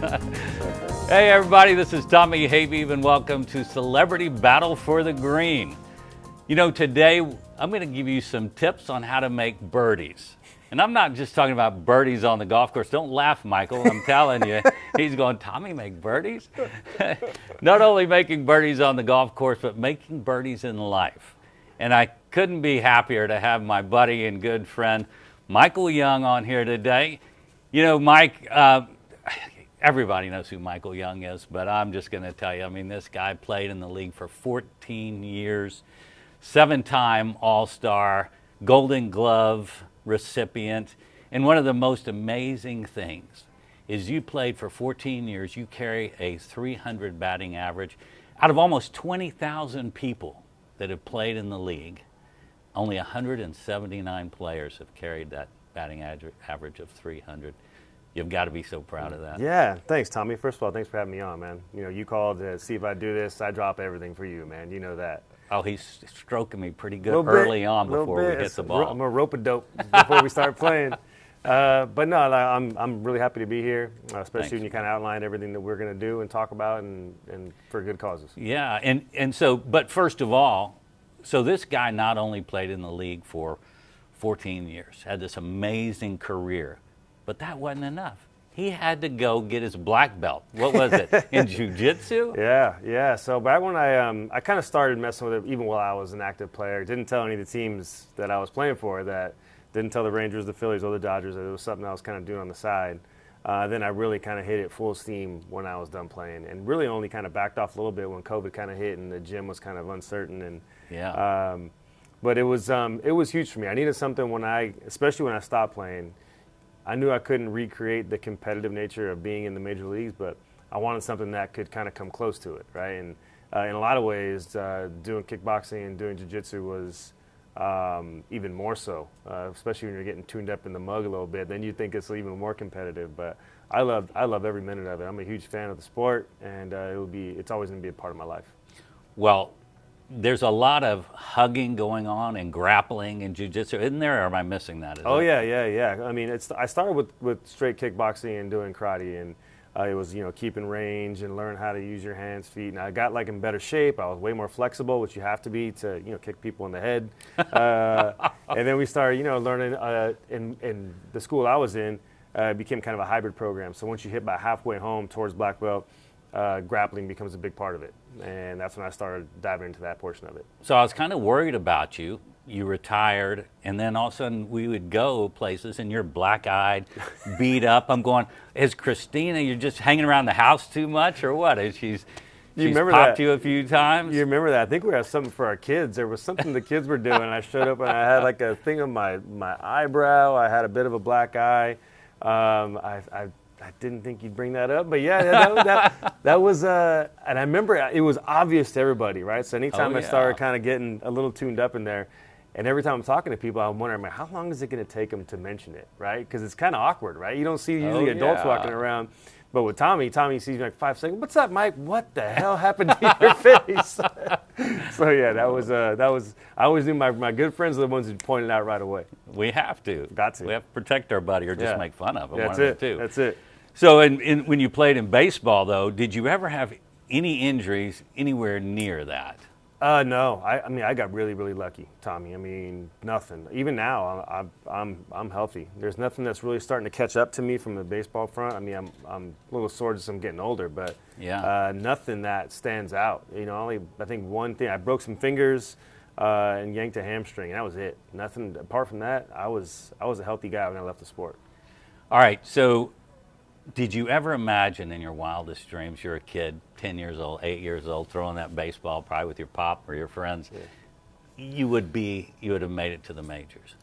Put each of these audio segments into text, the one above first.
Hey everybody, this is Tommy Habeeb and welcome to Celebrity Battle for the Green. You know, today I'm going to give you some tips on how to make birdies. And I'm not just talking about birdies on the golf course. Don't laugh, Michael. I'm telling you, he's going, Tommy, make birdies? Not only making birdies on the golf course, but making birdies in life. And I couldn't be happier to have my buddy and good friend, Michael Young, on here today. You know, Mike, everybody knows who Michael Young is, but I'm just going to tell you, I mean, this guy played in the league for 14 years, 7-time All-Star, Golden Glove recipient. And one of the most amazing things is you played for 14 years. You carry a 300 batting average. Out of almost 20,000 people that have played in the league, only 179 players have carried that batting average of 300. You've got to be so proud of that. Yeah, thanks, Tommy. First of all, thanks for having me on, man. You know, you called to see if I do this. I drop everything for you, man. You know that. Oh, he's stroking me pretty good early on before we hit the ball. I'm a rope-a-dope before we start playing. But no, I'm really happy to be here, especially when you kind of outlined everything that we're going to do and talk about and for good causes. Yeah, and so, but first of all, so this guy not only played in the league for 14 years, had this amazing career, but that wasn't enough. He had to go get his black belt. What was it, in jiu-jitsu? Yeah. So back when I kind of started messing with it, even while I was an active player, didn't tell any of the teams that I was playing for that, didn't tell the Rangers, the Phillies, or the Dodgers that it was something I was kind of doing on the side. Then I really kind of hit it full steam when I was done playing, and really only kind of backed off a little bit when COVID kind of hit and the gym was kind of uncertain. And but it was huge for me. I needed something especially when I stopped playing. I knew I couldn't recreate the competitive nature of being in the major leagues, but I wanted something that could kind of come close to it, right? And in a lot of ways, doing kickboxing and doing jiu-jitsu was even more so, especially when you're getting tuned up in the mug a little bit. Then you think it's even more competitive. But I love every minute of it. I'm a huge fan of the sport, and it's always going to be a part of my life. Well, there's a lot of hugging going on and grappling in jiu-jitsu, isn't there? Or am I missing that? Yeah. I mean, I started with straight kickboxing and doing karate, and it was, keeping range and learn how to use your hands, feet. And I got in better shape. I was way more flexible, which you have to be to, kick people in the head. And then we started, learning in the school I was in. It became kind of a hybrid program. So once you hit about halfway home towards black belt, grappling becomes a big part of it. And that's when I started diving into that portion of it. So I was kind of worried about you. You retired, and then all of a sudden we would go places, and you're black-eyed, beat up. I'm going, is Christina, you're just hanging around the house too much, or what? She's popped you a few times? You remember that? I think we had something for our kids. There was something the kids were doing. I showed up, and I had a thing on my eyebrow. I had a bit of a black eye. I didn't think you'd bring that up, but that was, and I remember it was obvious to everybody, right? So anytime I started kind of getting a little tuned up in there, and every time I'm talking to people, I'm wondering, how long is it going to take them to mention it, right? Because it's kind of awkward, right? You don't see usually adults walking around, but with Tommy sees me 5 seconds. What's up, Mike? What the hell happened to your face? So yeah, that was. I always knew my good friends are the ones who pointed out right away. We have to. Got to. We have to protect our buddy or just make fun of him. That's one it. Of the two. That's it. So when you played in baseball, though, did you ever have any injuries anywhere near that? No. I mean, I got really, really lucky, Tommy. I mean, nothing. Even now, I'm healthy. There's nothing that's really starting to catch up to me from the baseball front. I mean, I'm a little sore just I'm getting older, but nothing that stands out. Only I think one thing. I broke some fingers and yanked a hamstring, and that was it. Nothing apart from that. I was a healthy guy when I left the sport. All right, so. Did you ever imagine in your wildest dreams, you're a kid, 10 years old, 8 years old, throwing that baseball probably with your pop or your friends, you would have made it to the majors?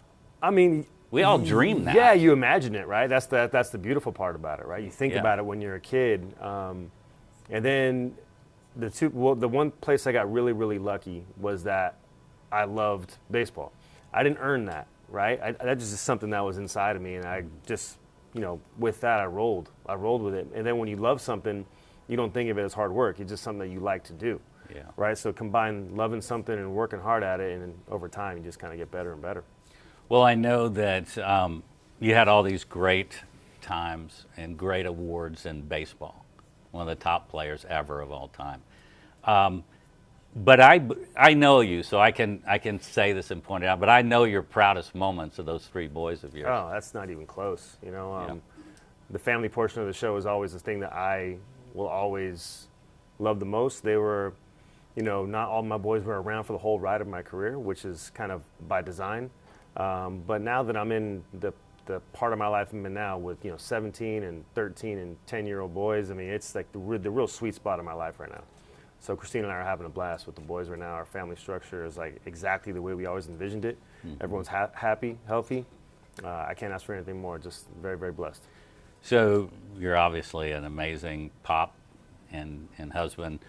I mean, we all dream that. Yeah, you imagine it, right? That's the beautiful part about it, right? You think about it when you're a kid. And then the one place I got really, really lucky was that I loved baseball. I didn't earn that, right? That just is something that was inside of me, and I just with that, I rolled with it. And then when you love something, you don't think of it as hard work. It's just something that you like to do, right? So combine loving something and working hard at it, and over time, you just kind of get better and better. Well, I know that you had all these great times and great awards in baseball, one of the top players ever of all time. But I know you, so I can say this and point it out. But I know your proudest moments of those three boys of yours. Oh, that's not even close. The family portion of the show is always the thing that I will always love the most. They were, not all my boys were around for the whole ride of my career, which is kind of by design. But now that I'm in the part of my life I'm in now with 17 and 13 and 10-year-old boys, I mean, it's like the real sweet spot of my life right now. So Christina and I are having a blast with the boys right now. Our family structure is like exactly the way we always envisioned it. Mm-hmm. Everyone's happy, healthy. I can't ask for anything more. Just very, very blessed. So you're obviously an amazing pop and husband.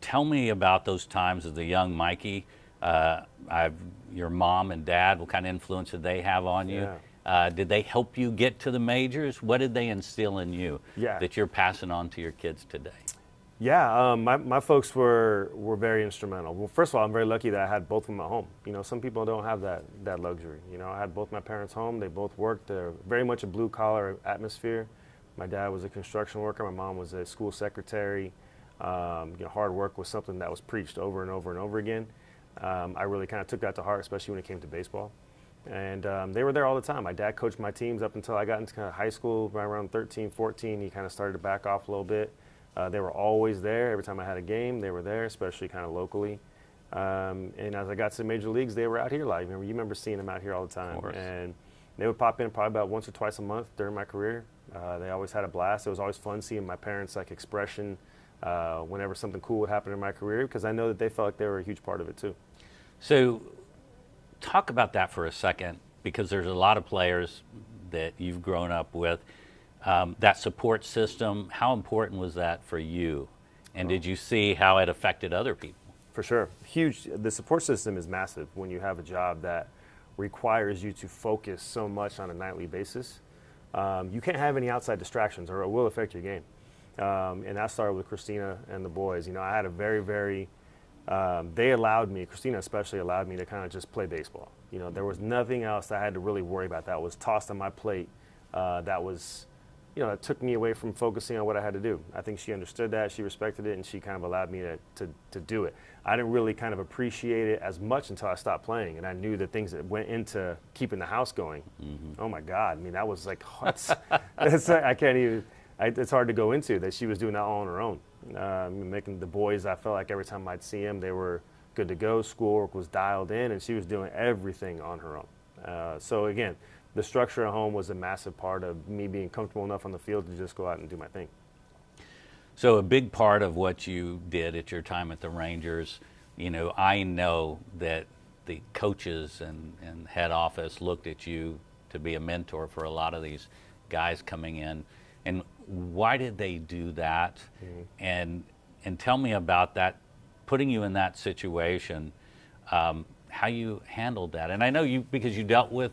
Tell me about those times as a young Mikey. Your mom and dad, what kind of influence did they have on you? Yeah. Did they help you get to the majors? What did they instill in you that you're passing on to your kids today? Yeah, my folks were very instrumental. Well, first of all, I'm very lucky that I had both of them at home. Some people don't have that luxury. I had both my parents home. They both worked. They're very much a blue-collar atmosphere. My dad was a construction worker. My mom was a school secretary. Hard work was something that was preached over and over and over again. I really kind of took that to heart, especially when it came to baseball. And they were there all the time. My dad coached my teams up until I got into kind of high school, right around 13, 14. He kind of started to back off a little bit. They were always there. Every time I had a game, they were there, especially kind of locally. And as I got to the major leagues, they were out here live. You remember seeing them out here all the time. And they would pop in probably about once or twice a month during my career. They always had a blast. It was always fun seeing my parents' expression whenever something cool would happen in my career, because I know that they felt like they were a huge part of it too. So talk about that for a second, because there's a lot of players that you've grown up with. That support system, how important was that for you? And did you see how it affected other people? For sure. Huge. The support system is massive when you have a job that requires you to focus so much on a nightly basis. You can't have any outside distractions or it will affect your game. And that started with Christina and the boys. I had a very, very, they allowed me, Christina especially allowed me to kind of just play baseball. There was nothing else that I had to really worry about that was tossed on my plate that was, that took me away from focusing on what I had to do. I think she understood that, she respected it, and she kind of allowed me to do it. I didn't really kind of appreciate it as much until I stopped playing, and I knew the things that went into keeping the house going. Mm-hmm. Oh my God, I mean, that was like, I can't even, it's hard to go into that she was doing that all on her own. Making the boys, I felt like every time I'd see them, they were good to go, schoolwork was dialed in, and she was doing everything on her own. So again, the structure at home was a massive part of me being comfortable enough on the field to just go out and do my thing. So a big part of what you did at your time at the Rangers, I know that the coaches and head office looked at you to be a mentor for a lot of these guys coming in. And why did they do that? Mm-hmm. And tell me about that, putting you in that situation, how you handled that. And I know because you dealt with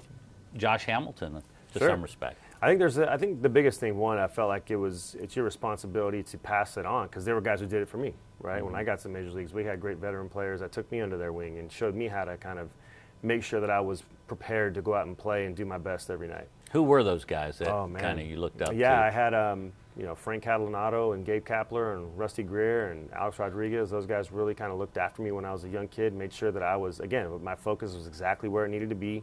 Josh Hamilton to some respect. I think the biggest thing, one, I felt like it's your responsibility to pass it on, because there were guys who did it for me, right? Mm-hmm. When I got to the major leagues, we had great veteran players that took me under their wing and showed me how to kind of make sure that I was prepared to go out and play and do my best every night. Who were those guys that kind of you looked up to? Yeah, I had Frank Catalanato and Gabe Kapler and Rusty Greer and Alex Rodriguez. Those guys really kind of looked after me when I was a young kid, made sure that I was, again, my focus was exactly where it needed to be.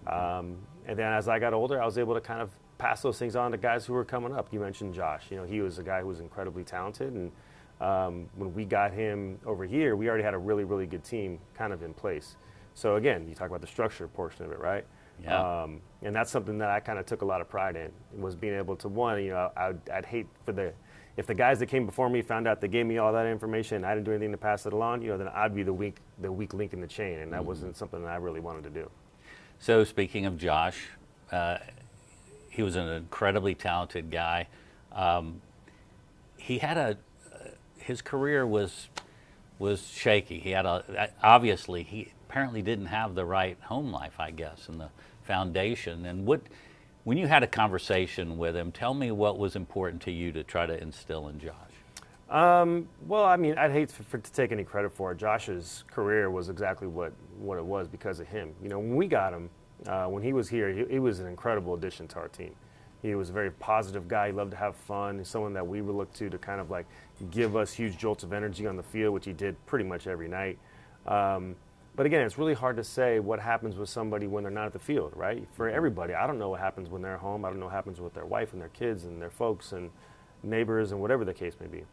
And then as I got older, I was able to kind of pass those things on to guys who were coming up. You mentioned Josh. He was a guy who was incredibly talented. And when we got him over here, we already had a really, really good team kind of in place. So again, you talk about the structure portion of it, right? Yeah. And that's something that I kind of took a lot of pride in, was being able to, one, I'd hate if the guys that came before me found out they gave me all that information and I didn't do anything to pass it along, then I'd be the weak link in the chain, and that wasn't something that I really wanted to do. So speaking of Josh, he was an incredibly talented guy. He had his career was shaky. He had obviously he apparently didn't have the right home life, I guess, and the foundation. And when you had a conversation with him, tell me what was important to you to try to instill in Josh. Well, I mean, I'd hate to take any credit for it. Josh's career was exactly what it was because of him. When we got him, when he was here, he was an incredible addition to our team. He was a very positive guy. He loved to have fun. He's someone that we would look to kind of like give us huge jolts of energy on the field, which he did pretty much every night. But again, it's really hard to say what happens with somebody when they're not at the field, right? For everybody, I don't know what happens when they're home. I don't know what happens with their wife and their kids and their folks and neighbors and whatever the case may be.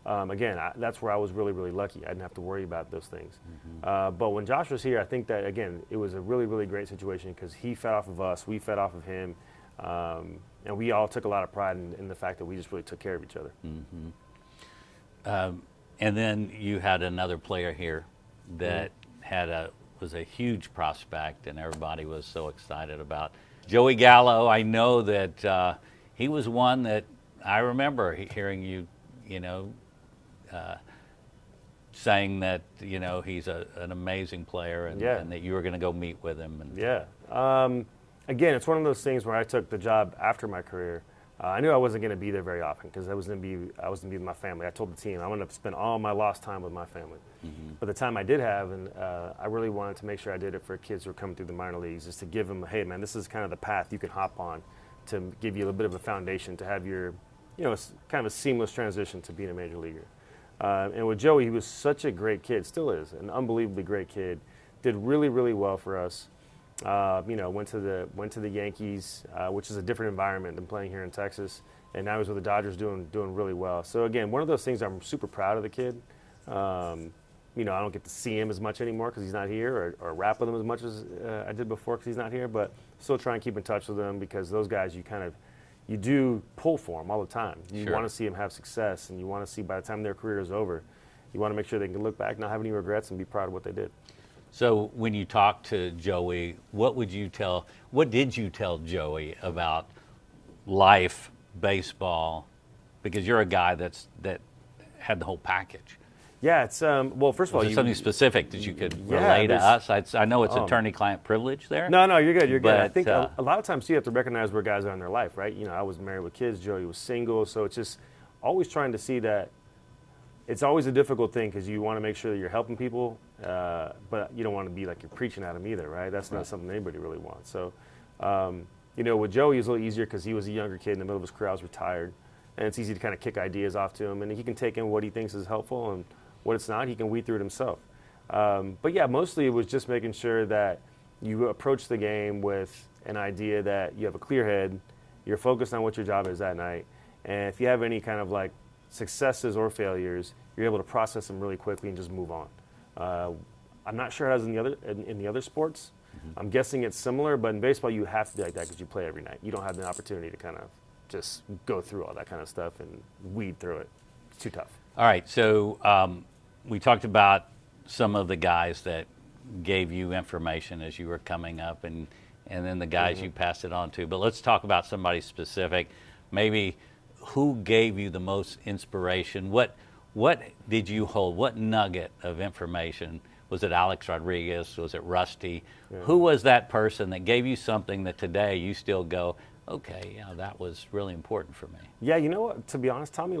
Again, that's where I was really, really lucky. I didn't have to worry about those things. But when Josh was here, I think that, again, it was a really, really great situation because he fed off of us. We fed off of him. And we all took a lot of pride in the fact that we just really took care of each other. And then you had another player here that was a huge prospect, and everybody was so excited about. Joey Gallo. I know that he was one that I remember hearing you, saying that he's an amazing player, and that you were going to go meet with him. And again, it's one of those things where I took the job after my career. I knew I wasn't going to be there very often because I was going to be with my family. I told the team I'm going to spend all my lost time with my family. But the time I did have, and I really wanted to make sure I did it for kids who are coming through the minor leagues, is to give them, hey man, this is kind of the path you can hop on to give you a little bit of a foundation to have your, kind of a seamless transition to being a major leaguer. And with Joey, he was such a great kid, still is, an unbelievably great kid. Did really, really well for us. Went to the Yankees, which is a different environment than playing here in Texas, and now he's with the Dodgers doing really well. So again, one of those things I'm super proud of the kid. I don't get to see him as much anymore because he's not here, or rap with him as much as I did before because he's not here. But still try and keep in touch with them because those guys you do pull for them all the time. You want to see them have success, and you want to see by the time their career is over, you want to make sure they can look back, not have any regrets, and be proud of what they did. So when you talked to Joey, what did you tell Joey about life, baseball? Because you're a guy that had the whole package. Yeah, it's well. First of all, something specific that you could relay to us. I know it's attorney-client privilege there. No, you're good. You're good. But, I think a lot of times you have to recognize where guys are in their life, right? I was married with kids. Joey was single, so it's just always trying to see that. It's always a difficult thing because you want to make sure that you're helping people, but you don't want to be like you're preaching at them either, right? That's not something anybody really wants. So, with Joey, it was a little easier because he was a younger kid in the middle of his career. I was retired, and it's easy to kind of kick ideas off to him, and he can take in what he thinks is helpful and what it's not. He can weed through it himself. But yeah, mostly it was just making sure that you approach the game with an idea that you have a clear head, you're focused on what your job is that night, and if you have any kind of like successes or failures, you're able to process them really quickly and just move on. I'm not sure how it is in the other sports. I'm guessing it's similar, but in baseball you have to be like that because you play every night. You don't have the opportunity to kind of just go through all that kind of stuff and weed through it. It's too tough. All right, so we talked about some of the guys that gave you information as you were coming up, and then the guys you passed it on to. But let's talk about somebody specific. Maybe who gave you the most inspiration? What did you hold? What nugget of information? Was it Alex Rodriguez? Was it Rusty? Yeah. Who was that person that gave you something that today you still go, okay, that was really important for me? Yeah, you know what? To be honest, Tommy,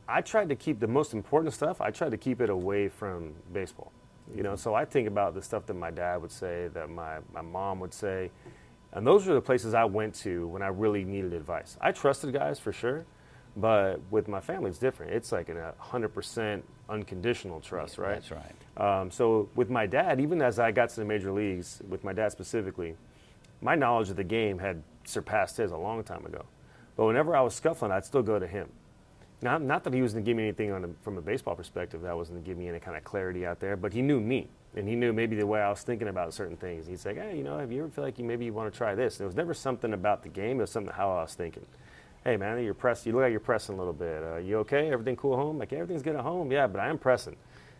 I tried to keep the most important stuff. I tried to keep it away from baseball. So I think about the stuff that my dad would say, that my mom would say, and those are the places I went to when I really needed advice. I trusted guys for sure, but with my family it's different. It's like a 100% unconditional trust, right? That's right. So with my dad, even as I got to the major leagues, with my dad specifically, my knowledge of the game had surpassed his a long time ago. But whenever I was scuffling, I'd still go to him. Not that he was going to give me anything from a baseball perspective, that wasn't to give me any kind of clarity out there, but he knew me, and he knew maybe the way I was thinking about certain things. He'd say, hey, have you ever feel like maybe you want to try this? And it was never something about the game, it was something how I was thinking. Hey man, you look like you're pressing a little bit. You okay? Everything cool at home? Like, everything's good at home? Yeah, but I am pressing.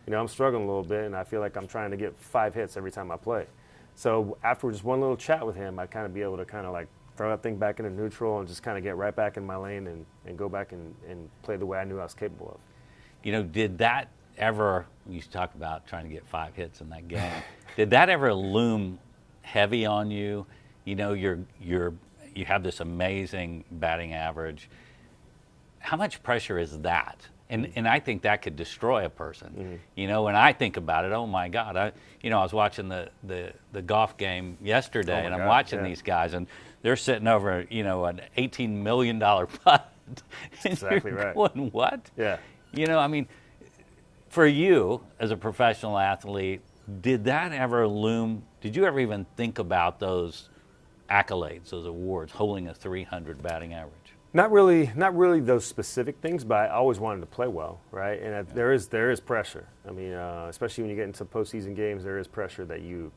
I'm struggling a little bit, and I feel like I'm trying to get 5 hits every time I play. So after just one little chat with him, I'd kind of be able to kind of like throw that thing back into neutral and just kind of get right back in my lane and go back and play the way I knew I was capable of. Did that ever, you talked about trying to get 5 hits in that game, did that ever loom heavy on you? You have this amazing batting average. How much pressure is that And I think that could destroy a person. You know, when I think about it, oh my God, I was watching the golf game yesterday, and I'm watching these guys, and they're sitting over, an $18 million putt. Exactly right. Going, what? Yeah. I mean, for you as a professional athlete, did that ever loom? Did you ever even think about those accolades, those awards, holding a 300 batting average? Not really those specific things, but I always wanted to play well, right? And there is pressure. I mean, especially when you get into postseason games, there is pressure that you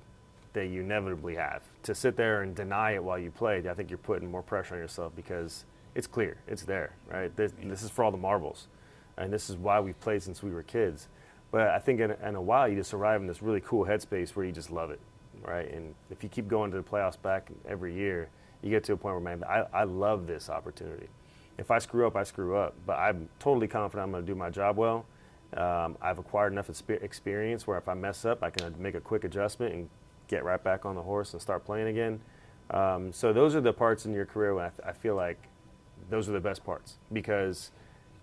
inevitably have. To sit there and deny it while you play, I think you're putting more pressure on yourself because it's clear, it's there, right? This is for all the marbles, and this is why we've played since we were kids. But I think in a while, you just arrive in this really cool headspace where you just love it, right? And if you keep going to the playoffs back every year, you get to a point where, man, I love this opportunity. If I screw up, I screw up. But I'm totally confident I'm going to do my job well. I've acquired enough experience where if I mess up, I can make a quick adjustment and get right back on the horse and start playing again. So those are the parts in your career when I feel like those are the best parts because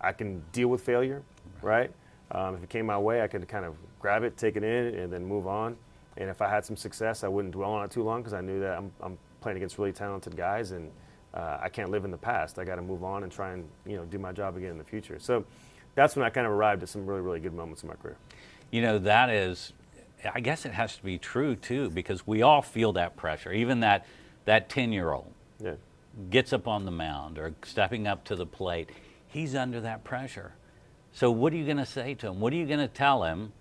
I can deal with failure, right? If it came my way, I could kind of grab it, take it in, and then move on. And if I had some success, I wouldn't dwell on it too long because I knew that I'm playing against really talented guys, and I can't live in the past. I got to move on and try and do my job again in the future. So that's when I kind of arrived at some really, really good moments in my career. That is, I guess it has to be true too, because we all feel that pressure. Even that 10-year-old gets up on the mound or stepping up to the plate, he's under that pressure. So what are you going to say to him? What are you going to tell him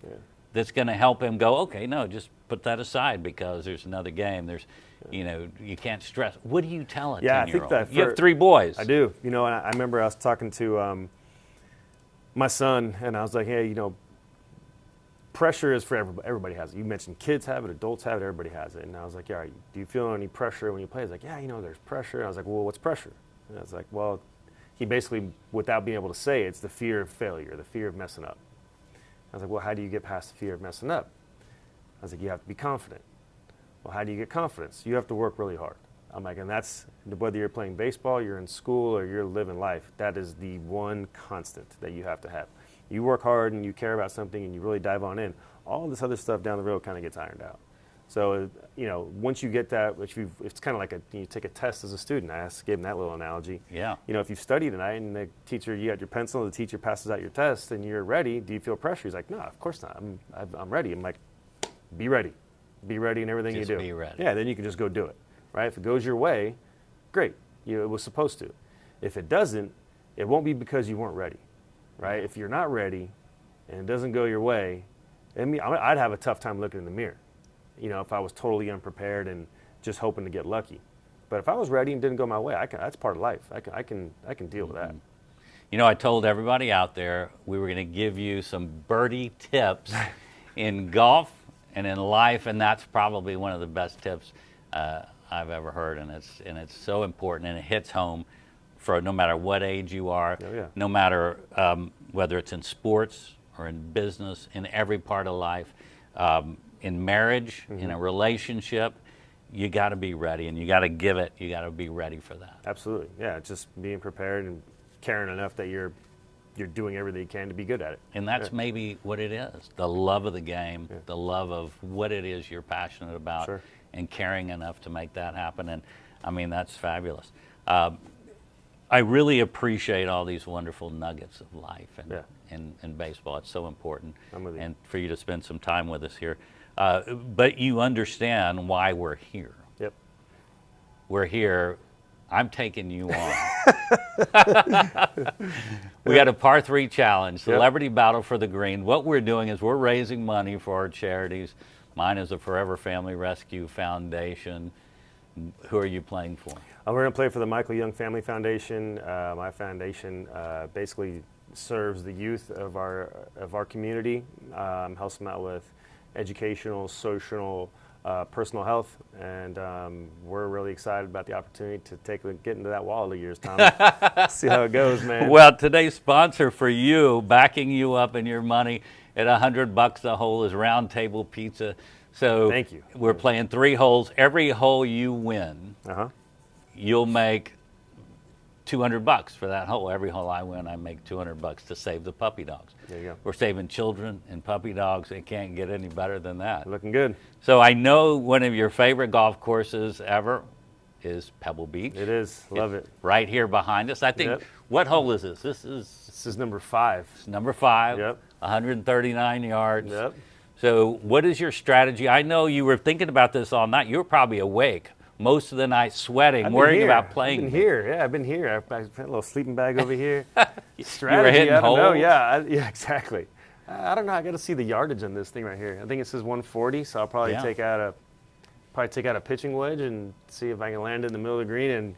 that's going to help him go, okay, no, just put that aside because there's another game. There's, you can't stress. What do you tell a 10-year-old? I think that you have 3 boys. I do. And I remember I was talking to my son, and I was like, hey, pressure is for everybody. Everybody has it. You mentioned kids have it, adults have it, everybody has it. And I was like, yeah, do you feel any pressure when you play? He's like, yeah, there's pressure. And I was like, well, what's pressure? And I was like, well, he basically, without being able to say it, it's the fear of failure, the fear of messing up. I was like, well, how do you get past the fear of messing up? I was like, you have to be confident. Well, how do you get confidence? You have to work really hard. I'm like, and that's, whether you're playing baseball, you're in school, or you're living life, that is the one constant that you have to have. You work hard and you care about something and you really dive on in, all this other stuff down the road kind of gets ironed out. So, once you get that, it's kind of like you take a test as a student. I gave him that little analogy. Yeah. If you study tonight and the teacher, you got your pencil, the teacher passes out your test and you're ready, do you feel pressure? He's like, no, of course not. I'm ready. I'm like, be ready. Be ready in everything you do. Be ready. Yeah, then you can just go do it, right? If it goes your way, great. It was supposed to. If it doesn't, it won't be because you weren't ready, right? If you're not ready and it doesn't go your way, I'd have a tough time looking in the mirror, if I was totally unprepared and just hoping to get lucky. But if I was ready and didn't go my way, that's part of life. I can deal with that. I told everybody out there we were going to give you some birdie tips in golf and in life, and that's probably one of the best tips I've ever heard, and it's so important, and it hits home for no matter what age you are, no matter whether it's in sports or in business, in every part of life, in marriage, in a relationship. You got to be ready, and you got to give it. You got to be ready for that. Absolutely, yeah. Just being prepared and caring enough that you're doing everything you can to be good at it. And that's maybe what it is: the love of the game, the love of what it is you're passionate about, and caring enough to make that happen. And I mean, that's fabulous. I really appreciate all these wonderful nuggets of life and baseball. It's so important, and for you to spend some time with us here. But you understand why we're here. Yep. We're here. I'm taking you on. We got a par 3 challenge, Celebrity Battle for the Green. What we're doing is we're raising money for our charities. Mine is the Forever Family Rescue Foundation. Who are you playing for? We're going to play for the Michael Young Family Foundation. My foundation basically serves the youth of our community, helps them out with educational, social, personal health, and we're really excited about the opportunity to get into that wall of years, Tommy. See how it goes, man. Well, today's sponsor for you, backing you up in your money at $100 a hole, is Round Table Pizza. So thank you. We're playing 3 holes. Every hole you win, you'll make $200 for that hole. Every hole I win, I make $200 to save the puppy dogs. There you go. We're saving children and puppy dogs. It can't get any better than that. Looking good. So I know one of your favorite golf courses ever is Pebble Beach. It is. Love it. Right here behind us. I think, Yep. what hole is this? This is number 5. number 5, Yep. 139 yards. Yep. So what is your strategy? I know you were thinking about this all night. You were probably awake most of the night, sweating, worrying about playing. I've been here. Yeah, I've been here. I had a little sleeping bag over here. You were hitting I don't know. holes? Yeah, yeah, exactly. I don't know. I got to see the yardage on this thing right here. I think it says 140, so I'll probably take out a pitching wedge and see if I can land it in the middle of the green and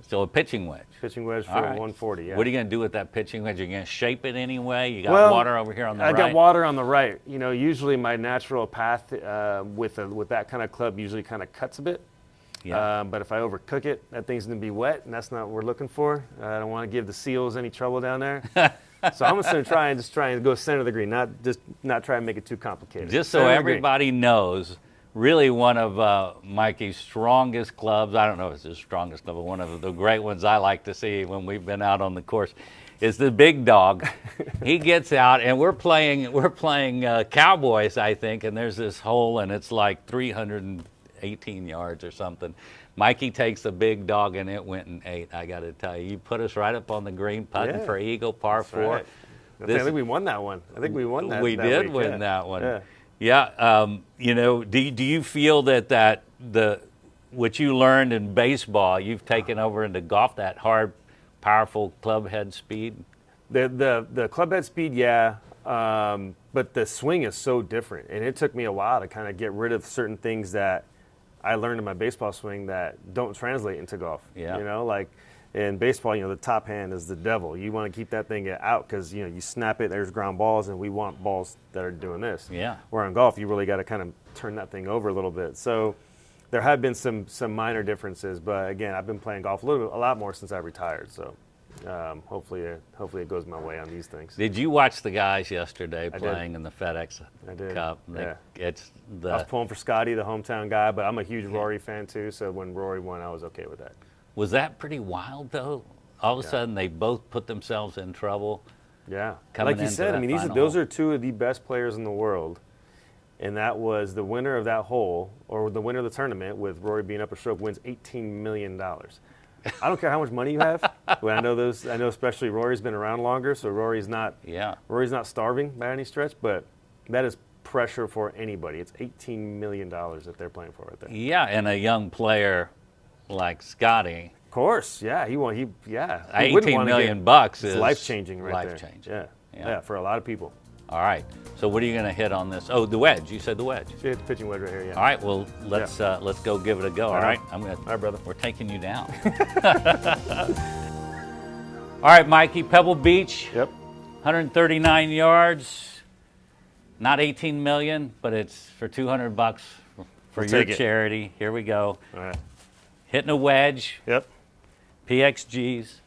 So a pitching wedge. pitching wedge for All right. 140. Yeah. What are you going to do with that pitching wedge? You're going to shape it anyway? You got water over here on the right? I got water on the right. You know, usually my natural path with that kind of club usually kind of cuts a bit. Yeah. But if I overcook it, that thing's going to be wet, and that's not what we're looking for. I don't want to give the seals any trouble down there. So I'm just going to try and go center of the green, not try and make it too complicated. Just so Center of the green. everybody knows, really one of Mikey's strongest clubs, I don't know if it's his strongest club, but one of the great ones I like to see when we've been out on the course, is the big dog. He gets out, and we're playing Cowboys, I think, and there's this hole, and it's like 318 yards or something. Mikey takes the big dog, and it went in 8. I got to tell you, you put us right up on the green, putting for eagle, par 4. Right. I think we won that one. I think we won that. We that did week, win that one. Yeah. Yeah. You know, do you feel that what you learned in baseball, you've taken over into golf, that hard, powerful club head speed? The club head speed, yeah. But the swing is so different, and it took me a while to kind of get rid of certain things that I learned in my baseball swing that don't translate into golf. Yeah. You know, like in baseball, the top hand is the devil. You want to keep that thing out because, you snap it, there's ground balls, and we want balls that are doing this. Yeah. Where in golf, you really got to kind of turn that thing over a little bit. So there have been some minor differences, but again, I've been playing golf a lot more since I retired. So hopefully it goes my way on these things. Did you watch the guys yesterday playing in the FedEx Cup? Yeah. I was pulling for Scotty, the hometown guy, but I'm a huge Rory fan too, so when Rory won, I was okay with that. Was that pretty wild, though? All of a sudden, they both put themselves in trouble. Yeah. Like you said, I mean, those are two of the best players in the world, and that was the winner of that hole, or the winner of the tournament, with Rory being up a stroke, wins $18 million. I don't care how much money you have. Well, I know especially Rory's been around longer, so Rory's not starving by any stretch, but that is pressure for anybody. It's $18 million that they're playing for right there. Yeah, and a young player like Scotty. Of course, yeah. He wouldn't $18 million is life-changing right there. Life-changing. Yeah, for a lot of people. All right. So what are you going to hit on this? Oh, the wedge. You said the wedge. She hit the pitching wedge right here, yeah. All right. Well, let's go give it a go. All right. All right, brother. We're taking you down. All right, Mikey. Pebble Beach. Yep. 139 yards. Not 18 million, but it's for $200 for your charity. Here we go. All right. Hitting a wedge. Yep. PXGs.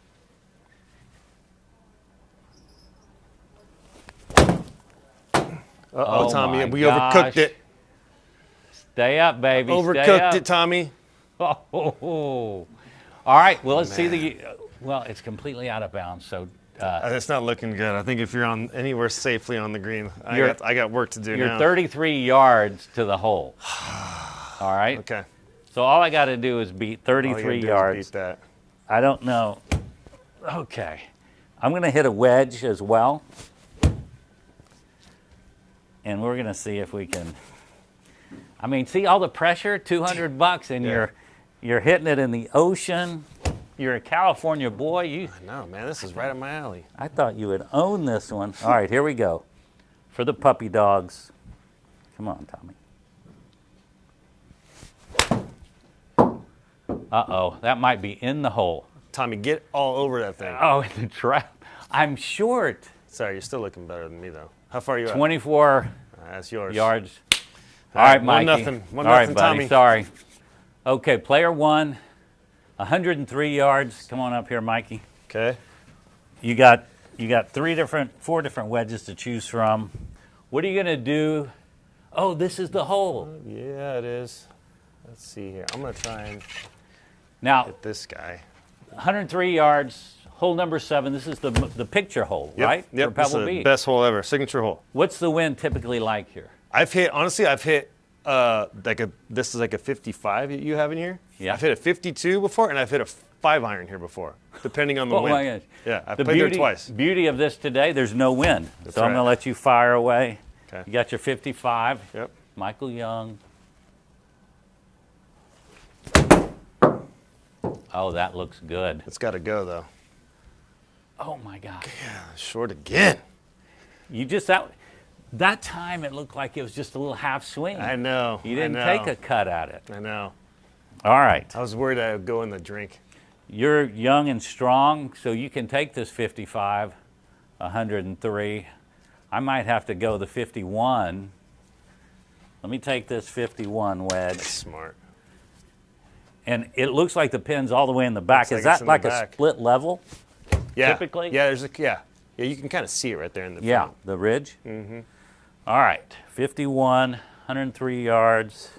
Uh-oh, Tommy, we overcooked it. Stay up, baby. Overcooked it, Tommy. Oh. All right, well, let's see well, it's completely out of bounds, so. It's not looking good. I think if you're on anywhere safely on the green, I got work to do now. You're 33 yards to the hole. All right? Okay. So all I got to do is beat 33 yards. Beat that. I don't know. Okay. I'm going to hit a wedge as well. And we're going to see if we can. I mean, see all the pressure, $200, and you're hitting it in the ocean. You're a California boy. I know, man. This is right up my alley. I thought you would own this one. All right, here we go. For the puppy dogs. Come on, Tommy. Uh-oh, that might be in the hole. Tommy, get all over that thing. Oh, in the trap. I'm short. Sorry, you're still looking better than me, though. How far are you 24 that's yours. yards. All right, Mikey. 1-0. All right, buddy. Tommy. Sorry. Okay, player one, 103 yards. Come on up here, Mikey. Okay. You got 4 different wedges to choose from. What are you gonna do? Oh, this is the hole. Yeah, it is. Let's see here. I'm gonna try and now hit this guy. 103 yards, hole number 7. This is the picture hole, right? Yep. For Pebble This is Beach. the best hole ever. Signature hole. What's the wind typically like here? I've hit this is like a 55 that you have in here. Yeah. I've hit a 52 before, and I've hit a 5-iron here before, depending on the wind. My gosh. Yeah, I've played there twice. Beauty of this today, there's no wind. That's so I'm right. going to let you fire away. Okay. You got your 55. Yep. Michael Young. Oh, that looks good. It's got to go, though. Oh, my God. Yeah, short again. You just, that time it looked like it was just a little half swing. I know. You didn't take a cut at it. I know. All right. I was worried I would go in the drink. You're young and strong, so you can take this 55, 103. I might have to go the 51. Let me take this 51 wedge. That's smart. And it looks like the pin's all the way in the back. Looks Is like it's that in like the a back. split level? Yeah. Typically? Yeah, yeah, you can kind of see it right there in the Yeah, front. the ridge? Mm-hmm. All right, 51, 103 yards.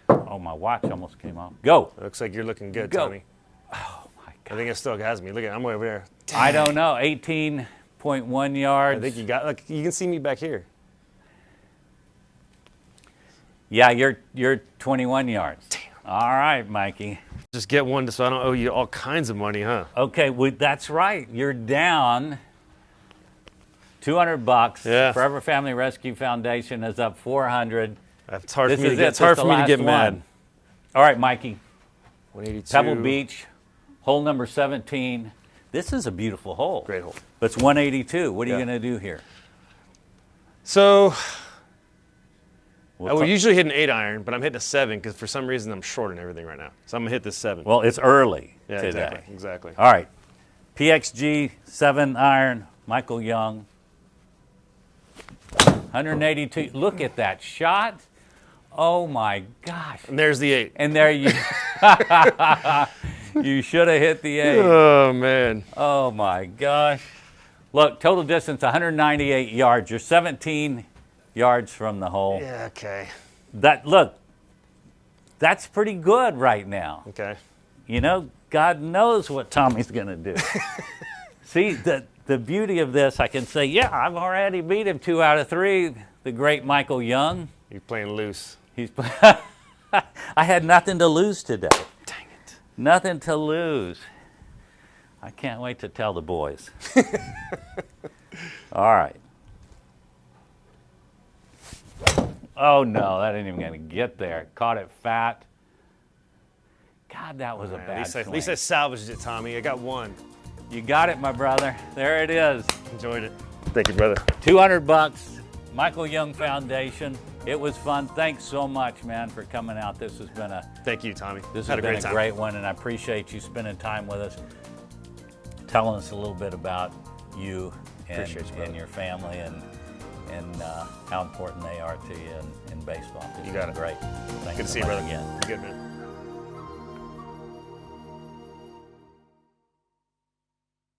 Oh, my watch almost came off. Go. Looks like you're looking good, Go. Tommy. Oh, my I God. think it still has me. Look at I'm way over there. I don't know, 18.1 yards. I think you got, like, you can see me back here. Yeah, you're 21 yards. Damn. All right, Mikey. Just get one so I don't owe you all kinds of money, huh? Okay, well, that's right. You're down $200. Yeah. Forever Family Rescue Foundation is up 400. It's hard This for me to is get, it. it's hard This for is me to the get last mad. one. All right, Mikey. 182. Pebble Beach, hole number 17. This is a beautiful hole. Great hole. But it's 182. What are you Yeah. going to do here? So We'll I would talk- usually hit an 8-iron, but I'm hitting a 7 because for some reason I'm short on everything right now. So I'm going to hit this 7. Well, it's early yeah, today. Exactly. All right. PXG 7-iron, Michael Young. 182. Look at that shot. Oh, my gosh. And there's the 8. And there you you should have hit the 8. Oh, man. Oh, my gosh. Look, total distance 198 yards. You're 17 yards from the hole. Yeah, okay. Look, that's pretty good right now. Okay. You know, God knows what Tommy's going to do. See, the beauty of this, I can say, yeah, I've already beat him 2 out of 3, the great Michael Young. You're playing loose. I had nothing to lose today. Dang it. Nothing to lose. I can't wait to tell the boys. All right. Oh, no, that ain't even going to get there. Caught it fat. God, that was a At bad least swing. at least I salvaged it, Tommy. I got one. You got it, my brother. There it is. Enjoyed it. Thank you, brother. $200. Michael Young Foundation. It was fun. Thanks so much, man, for coming out. This has been Thank you, Tommy. this Had has been a time. great one, and I appreciate you spending time with us, telling us a little bit about you and, Appreciate you, brother. and your family and how important they are to you in baseball. It's You got been it. Great. Thanks Good to so see you, much brother. again. Good, man.